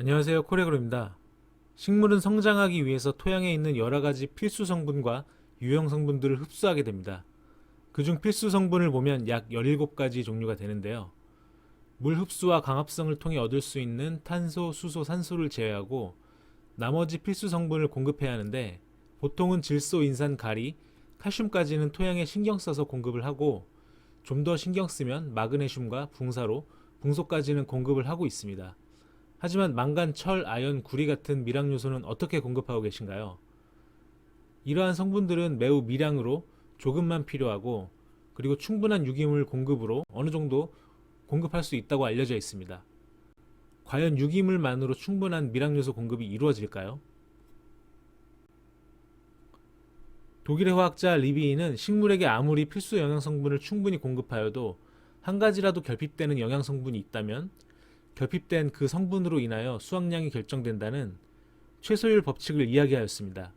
안녕하세요, 코레그로입니다. 식물은 성장하기 위해서 토양에 있는 여러 가지 필수 성분과 유형 성분들을 흡수하게 됩니다. 그중 필수 성분을 보면 약 17가지 종류가 되는데요. 물 흡수와 광합성을 통해 얻을 수 있는 탄소, 수소, 산소를 제외하고 나머지 필수 성분을 공급해야 하는데, 보통은 질소, 인산, 가리, 칼슘까지는 토양에 신경 써서 공급을 하고, 좀 더 신경 쓰면 마그네슘과 붕사로, 붕소까지는 공급을 하고 있습니다. 하지만 망간, 철, 아연, 구리 같은 미량 요소는 어떻게 공급하고 계신가요? 이러한 성분들은 매우 미량으로 조금만 필요하고, 그리고 충분한 유기물 공급으로 어느 정도 공급할 수 있다고 알려져 있습니다. 과연 유기물만으로 충분한 미량 요소 공급이 이루어질까요? 독일의 화학자 리비인은 식물에게 아무리 필수 영양 성분을 충분히 공급하여도 한 가지라도 결핍되는 영양 성분이 있다면 결핍된 그 성분으로 인하여 수확량이 결정된다는 최소율 법칙을 이야기하였습니다.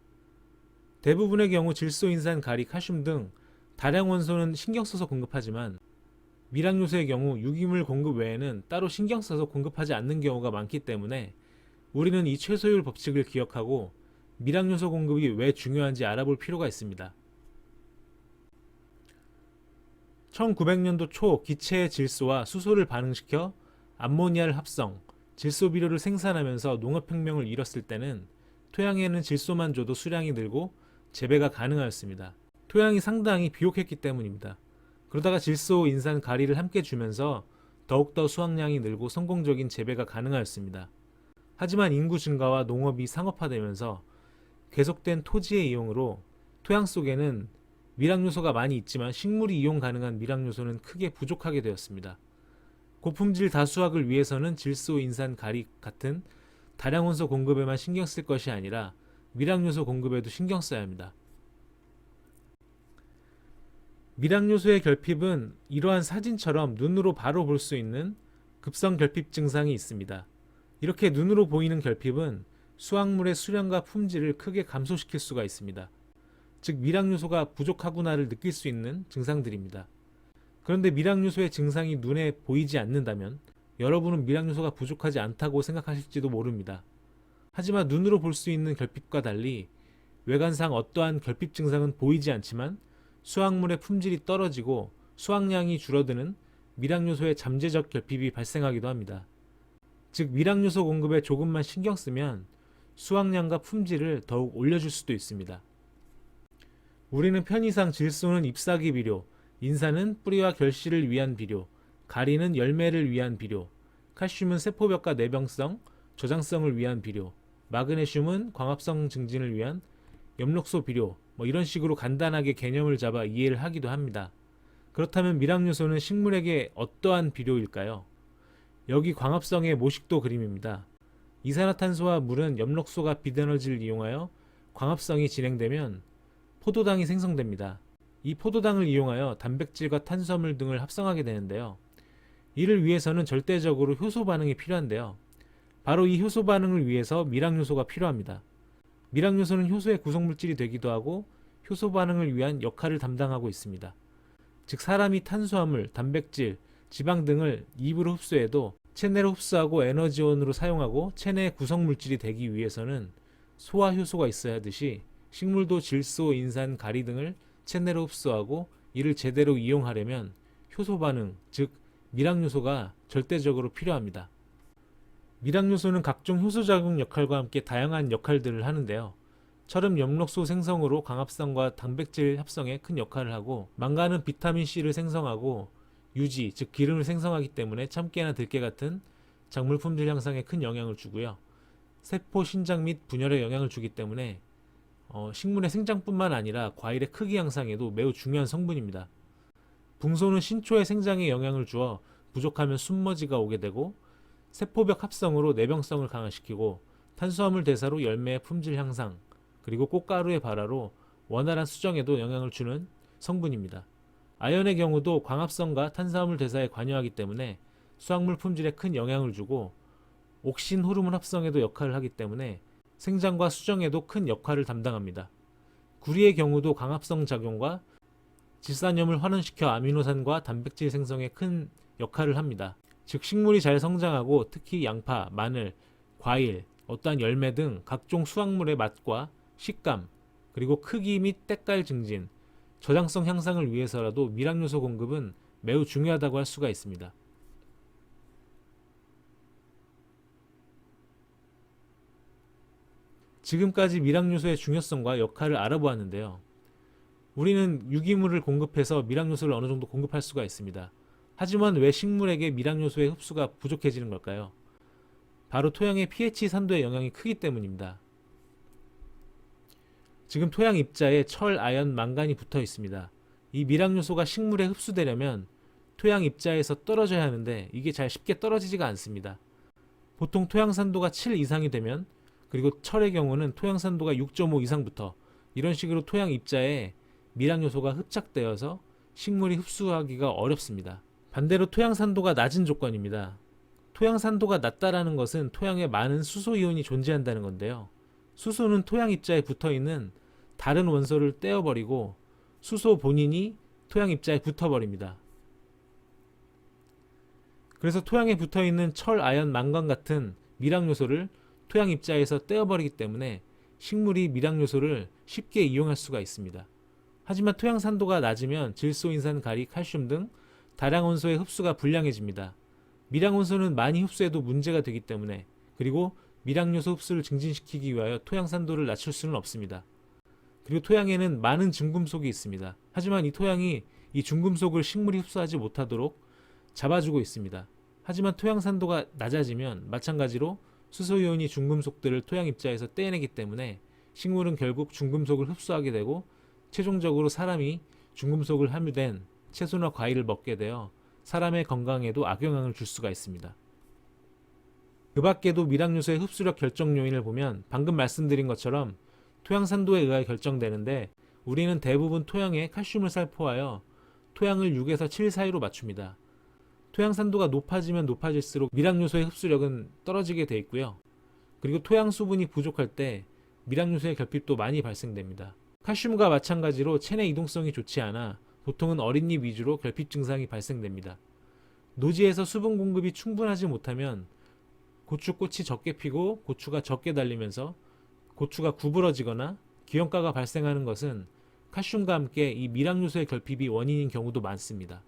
대부분의 경우 질소, 인산, 가리, 칼슘 등 다량 원소는 신경 써서 공급하지만, 미량 요소의 경우 유기물 공급 외에는 따로 신경 써서 공급하지 않는 경우가 많기 때문에 우리는 이 최소율 법칙을 기억하고 미량 요소 공급이 왜 중요한지 알아볼 필요가 있습니다. 1900년도 초 기체의 질소와 수소를 반응시켜 암모니아를 합성, 질소 비료를 생산하면서 농업혁명을 이뤘을 때는 토양에는 질소만 줘도 수량이 늘고 재배가 가능하였습니다. 토양이 상당히 비옥했기 때문입니다. 그러다가 질소, 인산, 가리를 함께 주면서 더욱더 수확량이 늘고 성공적인 재배가 가능하였습니다. 하지만 인구 증가와 농업이 상업화되면서 계속된 토지의 이용으로 토양 속에는 미량 요소가 많이 있지만 식물이 이용 가능한 미량 요소는 크게 부족하게 되었습니다. 고품질 다수학을 위해서는 질소, 인산, 가리 같은 다량 원소 공급에만 신경 쓸 것이 아니라 미량 요소 공급에도 신경 써야 합니다. 미량 요소의 결핍은 이러한 사진처럼 눈으로 바로 볼 수 있는 급성 결핍 증상이 있습니다. 이렇게 눈으로 보이는 결핍은 수확물의 수량과 품질을 크게 감소시킬 수가 있습니다. 즉 미량 요소가 부족하구나를 느낄 수 있는 증상들입니다. 그런데 미량 요소의 증상이 눈에 보이지 않는다면 여러분은 미량 요소가 부족하지 않다고 생각하실지도 모릅니다. 하지만 눈으로 볼 수 있는 결핍과 달리 외관상 어떠한 결핍 증상은 보이지 않지만 수확물의 품질이 떨어지고 수확량이 줄어드는 미량 요소의 잠재적 결핍이 발생하기도 합니다. 즉 미량 요소 공급에 조금만 신경 쓰면 수확량과 품질을 더욱 올려줄 수도 있습니다. 우리는 편의상 질소는 잎사귀 비료, 인산은 뿌리와 결실을 위한 비료, 가리는 열매를 위한 비료, 칼슘은 세포벽과 내병성, 저장성을 위한 비료, 마그네슘은 광합성 증진을 위한 엽록소 비료, 이런 식으로 간단하게 개념을 잡아 이해를 하기도 합니다. 그렇다면 미량 요소는 식물에게 어떠한 비료일까요? 여기 광합성의 모식도 그림입니다. 이산화탄소와 물은 엽록소가 빛에너지를 이용하여 광합성이 진행되면 포도당이 생성됩니다. 이 포도당을 이용하여 단백질과 탄수화물 등을 합성하게 되는데요. 이를 위해서는 절대적으로 효소 반응이 필요한데요. 바로 이 효소 반응을 위해서 미량 요소가 필요합니다. 미량 요소는 효소의 구성물질이 되기도 하고 효소 반응을 위한 역할을 담당하고 있습니다. 즉 사람이 탄수화물, 단백질, 지방 등을 입으로 흡수해도 체내로 흡수하고 에너지원으로 사용하고 체내의 구성물질이 되기 위해서는 소화 효소가 있어야 하듯이 식물도 질소, 인산, 가리 등을 체내로 흡수하고 이를 제대로 이용하려면 효소 반응, 즉 미량 요소가 절대적으로 필요합니다. 미량 요소는 각종 효소 작용 역할과 함께 다양한 역할들을 하는데요. 철은 엽록소 생성으로 광합성과 단백질 합성에 큰 역할을 하고, 망간은 비타민C를 생성하고 유지, 즉 기름을 생성하기 때문에 참깨나 들깨 같은 작물 품질 향상에 큰 영향을 주고요. 세포 신장 및 분열에 영향을 주기 때문에 식물의 생장뿐만 아니라 과일의 크기 향상에도 매우 중요한 성분입니다. 붕소는 신초의 생장에 영향을 주어 부족하면 숨머지가 오게 되고, 세포벽 합성으로 내병성을 강화시키고, 탄수화물 대사로 열매의 품질 향상, 그리고 꽃가루의 발화로 원활한 수정에도 영향을 주는 성분입니다. 아연의 경우도 광합성과 탄수화물 대사에 관여하기 때문에 수확물 품질에 큰 영향을 주고, 옥신 호르몬 합성에도 역할을 하기 때문에 생장과 수정에도 큰 역할을 담당합니다. 구리의 경우도 광합성 작용과 질산염을 환원시켜 아미노산과 단백질 생성에 큰 역할을 합니다. 즉 식물이 잘 성장하고 특히 양파, 마늘, 과일, 어떠한 열매 등 각종 수확물의 맛과 식감, 그리고 크기 및 때깔 증진, 저장성 향상을 위해서라도 미량요소 공급은 매우 중요하다고 할 수가 있습니다. 지금까지 미량요소의 중요성과 역할을 알아보았는데요. 우리는 유기물을 공급해서 미량요소를 어느 정도 공급할 수가 있습니다. 하지만 왜 식물에게 미량요소의 흡수가 부족해지는 걸까요? 바로 토양의 pH 산도의 영향이 크기 때문입니다. 지금 토양 입자에 철, 아연, 망간이 붙어 있습니다. 이 미량요소가 식물에 흡수되려면 토양 입자에서 떨어져야 하는데 이게 잘 쉽게 떨어지지가 않습니다. 보통 토양 산도가 7 이상이 되면, 그리고 철의 경우는 토양 산도가 6.5 이상부터 이런 식으로 토양 입자에 미량요소가 흡착되어서 식물이 흡수하기가 어렵습니다. 반대로 토양 산도가 낮은 조건입니다. 토양 산도가 낮다라는 것은 토양에 많은 수소 이온이 존재한다는 건데요. 수소는 토양 입자에 붙어있는 다른 원소를 떼어버리고 수소 본인이 토양 입자에 붙어버립니다. 그래서 토양에 붙어있는 철, 아연, 망간 같은 미량요소를 토양 입자에서 떼어버리기 때문에 식물이 미량요소를 쉽게 이용할 수가 있습니다. 하지만 토양 산도가 낮으면 질소, 인산, 가리, 칼슘 등 다량 원소의 흡수가 불량해집니다. 미량 원소는 많이 흡수해도 문제가 되기 때문에, 그리고 미량요소 흡수를 증진시키기 위하여 토양 산도를 낮출 수는 없습니다. 그리고 토양에는 많은 중금속이 있습니다. 하지만 이 토양이 이 중금속을 식물이 흡수하지 못하도록 잡아주고 있습니다. 하지만 토양 산도가 낮아지면 마찬가지로 수소이온이 중금속들을 토양 입자에서 떼내기 때문에 식물은 결국 중금속을 흡수하게 되고 최종적으로 사람이 중금속을 함유된 채소나 과일을 먹게 되어 사람의 건강에도 악영향을 줄 수가 있습니다. 그 밖에도 미량요소의 흡수력 결정 요인을 보면 방금 말씀드린 것처럼 토양 산도에 의하여 결정되는데, 우리는 대부분 토양에 칼슘을 살포하여 토양을 6에서 7 사이로 맞춥니다. 토양 산도가 높아지면 높아질수록 미량요소의 흡수력은 떨어지게 되어 있고요. 그리고 토양 수분이 부족할 때 미량요소의 결핍도 많이 발생됩니다. 칼슘과 마찬가지로 체내 이동성이 좋지 않아 보통은 어린잎 위주로 결핍 증상이 발생됩니다. 노지에서 수분 공급이 충분하지 못하면 고추꽃이 적게 피고 고추가 적게 달리면서 고추가 구부러지거나 기형가가 발생하는 것은 칼슘과 함께 이 미량요소의 결핍이 원인인 경우도 많습니다.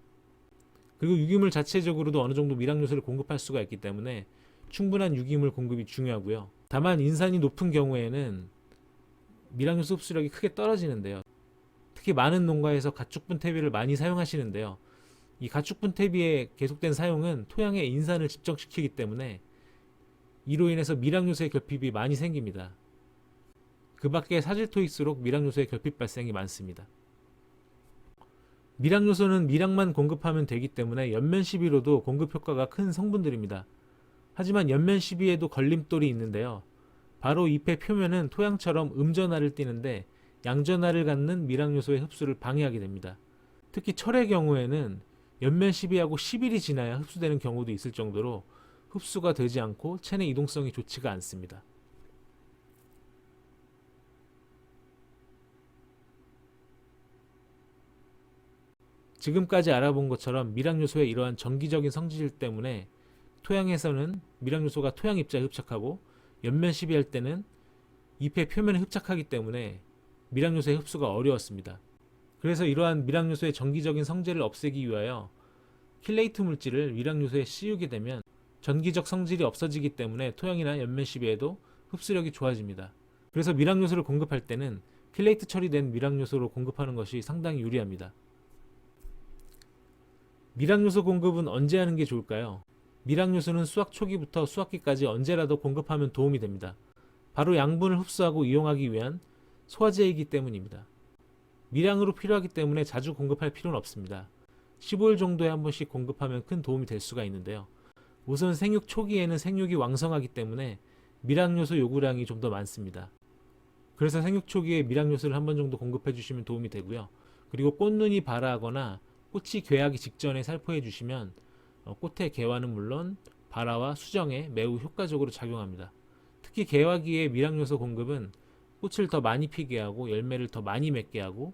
그리고 유기물 자체적으로도 어느 정도 미량요소를 공급할 수가 있기 때문에 충분한 유기물 공급이 중요하고요. 다만 인산이 높은 경우에는 미량요소 흡수력이 크게 떨어지는데요. 특히 많은 농가에서 가축분 퇴비를 많이 사용하시는데요. 이 가축분 퇴비의 계속된 사용은 토양에 인산을 집정시키기 때문에 이로 인해서 미량요소의 결핍이 많이 생깁니다. 그 밖에 사질토일수록 미량요소의 결핍 발생이 많습니다. 미량요소는 미량만 공급하면 되기 때문에 연면 시비로도 공급 효과가 큰 성분들입니다. 하지만 연면 시비에도 걸림돌이 있는데요. 바로 잎의 표면은 토양처럼 음전하를 띠는데 양전하를 갖는 미량요소의 흡수를 방해하게 됩니다. 특히 철의 경우에는 연면 시비하고 10일이 지나야 흡수되는 경우도 있을 정도로 흡수가 되지 않고 체내 이동성이 좋지가 않습니다. 지금까지 알아본 것처럼 미량요소의 이러한 정기적인 성질 때문에 토양에서는 미량요소가 토양 입자에 흡착하고 연면 시비할 때는 잎의 표면에 흡착하기 때문에 미량요소의 흡수가 어려웠습니다. 그래서 이러한 미량요소의 정기적인 성질을 없애기 위하여 킬레이트 물질을 미량요소에 씌우게 되면 전기적 성질이 없어지기 때문에 토양이나 연면 시비에도 흡수력이 좋아집니다. 그래서 미량요소를 공급할 때는 킬레이트 처리된 미량요소로 공급하는 것이 상당히 유리합니다. 미량요소 공급은 언제 하는 게 좋을까요? 미량요소는 수확 초기부터 수확기까지 언제라도 공급하면 도움이 됩니다. 바로 양분을 흡수하고 이용하기 위한 소화제이기 때문입니다. 미량으로 필요하기 때문에 자주 공급할 필요는 없습니다. 15일 정도에 한 번씩 공급하면 큰 도움이 될 수가 있는데요. 우선 생육 초기에는 생육이 왕성하기 때문에 미량요소 요구량이 좀 더 많습니다. 그래서 생육 초기에 미량요소를 한 번 정도 공급해 주시면 도움이 되고요. 그리고 꽃눈이 발아하거나 꽃이 개하기 직전에 살포해 주시면 꽃의 개화는 물론 발화와 수정에 매우 효과적으로 작용합니다. 특히 개화기의 미량요소 공급은 꽃을 더 많이 피게 하고 열매를 더 많이 맺게 하고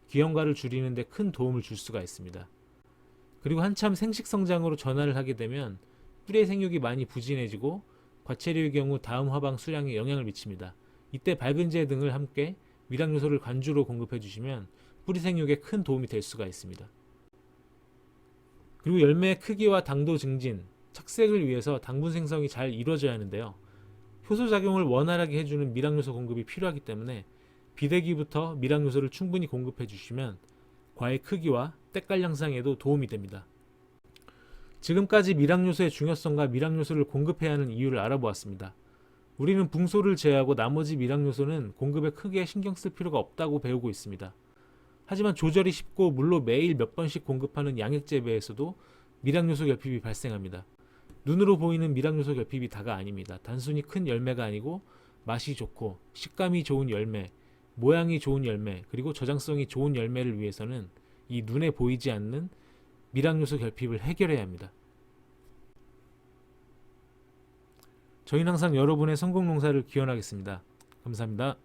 기형가를 줄이는 데 큰 도움을 줄 수가 있습니다. 그리고 한참 생식 성장으로 전환을 하게 되면 뿌리의 생육이 많이 부진해지고 과체류의 경우 다음 화방 수량에 영향을 미칩니다. 이때 밝은제 등을 함께 미량요소를 관주로 공급해 주시면 뿌리 생육에 큰 도움이 될 수가 있습니다. 그리고 열매의 크기와 당도 증진, 착색을 위해서 당분 생성이 잘 이루어져야 하는데요. 효소 작용을 원활하게 해주는 미량요소 공급이 필요하기 때문에 비대기부터 미량요소를 충분히 공급해 주시면 과의 크기와 때깔 향상에도 도움이 됩니다. 지금까지 미량요소의 중요성과 미량요소를 공급해야 하는 이유를 알아보았습니다. 우리는 붕소를 제외하고 나머지 미량요소는 공급에 크게 신경 쓸 필요가 없다고 배우고 있습니다. 하지만 조절이 쉽고 물로 매일 몇 번씩 공급하는 양액재배에서도 미량요소 결핍이 발생합니다. 눈으로 보이는 미량요소 결핍이 다가 아닙니다. 단순히 큰 열매가 아니고 맛이 좋고 식감이 좋은 열매, 모양이 좋은 열매, 그리고 저장성이 좋은 열매를 위해서는 이 눈에 보이지 않는 미량요소 결핍을 해결해야 합니다. 저희는 항상 여러분의 성공 농사를 기원하겠습니다. 감사합니다.